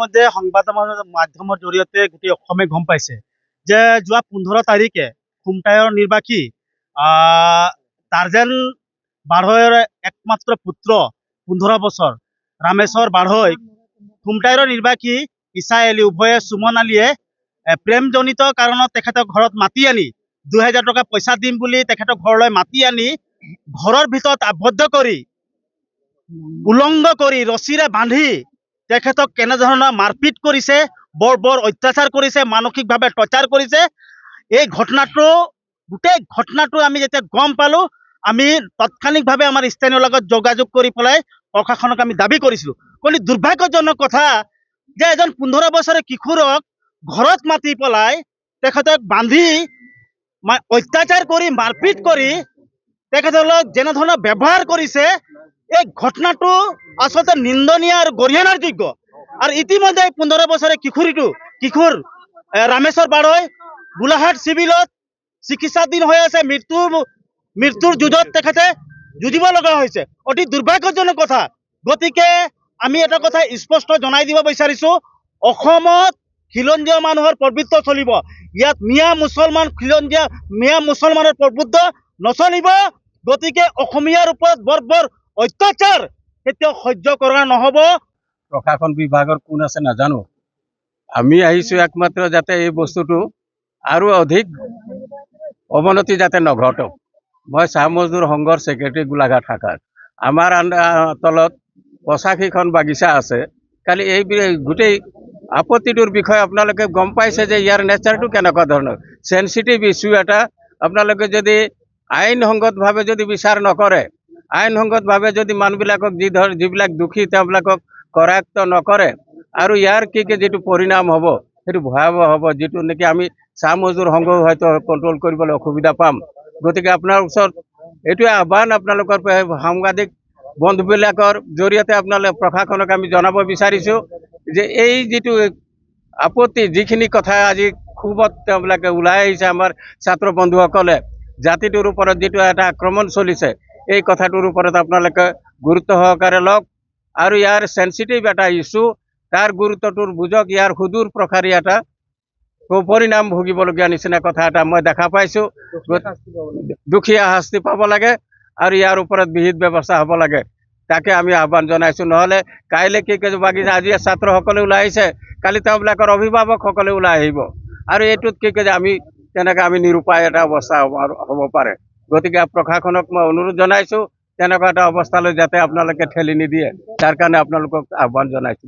মধ্যে সংবাদ মাধ্যমৰ জৰিয়তে গোটেই অসমে গম পাইছে যে যোৱা 15 তাৰিখে খুমটাইৰ নিৰ্বাসী টাৰ্জেন বাঢ়ৈৰ একমাত্ৰ পুত্ৰ 15 বছৰ ৰামেশ্বৰ বাঢ়ৈ খুমটাইৰ নিৰ্বাসী ইছা আলী উভয়ে সুমন আলীয়ে প্ৰেমজনিত কাৰণত তেখেতৰ ঘৰত মাতি আনি 2000 টকা পইচা দিম বুলি তেখেতৰ ঘৰলৈ মাতি আনি ঘৰৰ ভিতৰত আবদ্ধ কৰি উলংগ কৰি ৰছীৰে বান্ধি তেখেতক কেনেধৰণৰ মাৰপিট কৰিছে, বৰ অত্যাচাৰ কৰিছে, মানসিকভাৱে টৰ্চাৰ কৰিছে। এই গোটেই ঘটনাটো আমি যেতিয়া গম পালো, আমি তাৎক্ষণিকভাৱে আমাৰ স্থানীয় লগত যোগাযোগ কৰি পেলাই প্ৰশাসনক আমি দাবী কৰিছিলো। কিন্তু দুৰ্ভাগ্যজনক কথা যে এজন 15 বছৰীয়া কিশোৰক ঘৰত মাতি পেলাই তেখেতক বান্ধি অত্যাচাৰ কৰি মাৰপিট কৰি তেখেতক যেনেধৰণৰ ব্যৱহাৰ কৰিছে, এই ঘটনাটো আসলে নিন্দনীয় আৰ গৰিহণাৰ যোগ্য। আৰ ইতিমধ্যে 15 বছৰেৰ কিশোৰ ৰামেশ্বৰ বাঢ়ৈ গোলাঘাট সিভিলত চিকিৎসাধীন হয়ে আছে। মৃত্যুর যুঁজত তেখেতে যুঁজিব লগা হয়েছে। অতি দুর্ভাগ্যজনক কথা। গতিকে আমি এটা কথা স্পষ্ট জনাই দিব বিচাৰিছো, অসমত খিলঞ্জীয়া মানুহৰ প্ৰভুত্ব চলিব। ইয়াত মিয়া মুছলমান খিলঞ্জীয়া মিয়া মুছলমানৰ প্ৰভুত্ব নচলিব। গতিকে অসমীয়াৰ ওপৰত বৰ অত্যাচাৰ কেতিয়াও সহ্য কৰা নহব। প্ৰশাসন বিভাগৰ কোন আছে নাজানো, আমি আহিছো একমাত্ৰ যাতে এই বস্তুটো আৰু অধিক অৱনতি যাতে নঘটক। মই চাহ মজদুৰ সংঘৰ ছেক্ৰেটাৰী গোলাঘাট শাখাৰ। আমাৰ তলত 85খন বাগিচা আছে। কালি এই গোটেই আপত্তিটোৰ বিষয়ে আপোনালোকে গম পাইছে যে ইয়াৰ নেচাৰটো কেনেকুৱা ধৰণৰ। সেনচিটিভ ইস্যু এটা। আপোনালোকে যদি আইনসংগতভাৱে যদি বিচাৰ নকৰে, আইনসংগতভাৱে যদি মানুহবিলাকক যিবিলাক দোষী তেওঁলোকক কৰায়ত্ব নকৰে, আৰু ইয়াৰ কি যিটো পৰিণাম হ'ব সেইটো ভয়াৱহ হ'ব, যিটো নেকি আমি চাহ মজদুৰ সংঘ হয়তো কণ্ট্ৰল কৰিবলৈ অসুবিধা পাম। গতিকে আপোনাৰ ওচৰত এইটোৱে আহ্বান, আপোনালোকৰ সাংবাদিক বন্ধুবিলাকৰ জৰিয়তে আপোনালোকে প্ৰশাসনক আমি জনাব বিচাৰিছোঁ যে এই যিটো আপত্তি, যিখিনি কথা আজি ক্ষোভত তেওঁলোকে ওলাই আহিছে, আমাৰ ছাত্ৰ বন্ধুসকলে জাতিটোৰ ওপৰত যিটো এটা আক্ৰমণ চলিছে, এই কথাটোৰ ওপৰত আপোনালোকে গুৰুত্ব সহকাৰে লওক আৰু ইয়াৰ সেনচিটিভ এটা ইস্যু, তাৰ গুৰুত্বটোৰ বুজক। ইয়াৰ সুদূৰ প্ৰসাৰী এটা পৰিণাম ভুগিবলগীয়া নিচিনা কথা এটা মই দেখা পাইছোঁ। দুখীয়া শাস্তি পাব লাগে আৰু ইয়াৰ ওপৰত বিহিত ব্যৱস্থা হ'ব লাগে, তাকে আমি আহ্বান জনাইছোঁ। নহ'লে কাইলৈ কি বাগিচা আজি ছাত্ৰসকলে ওলাই আহিছে, কালি তেওঁলোকৰ অভিভাৱকসকলে ওলাই আহিব আৰু এইটোত কি আমি তেনেকৈ আমি নিৰুপায় এটা অৱস্থা হ'ব পাৰে। গতিকে প্ৰশাসনক মই অনুৰোধ জনাইছোঁ তেনেকুৱা এটা অৱস্থালৈ যাতে আপোনালোকে ঠেলি নিদিয়ে, তাৰ কাৰণে আপোনালোকক আহ্বান জনাইছোঁ।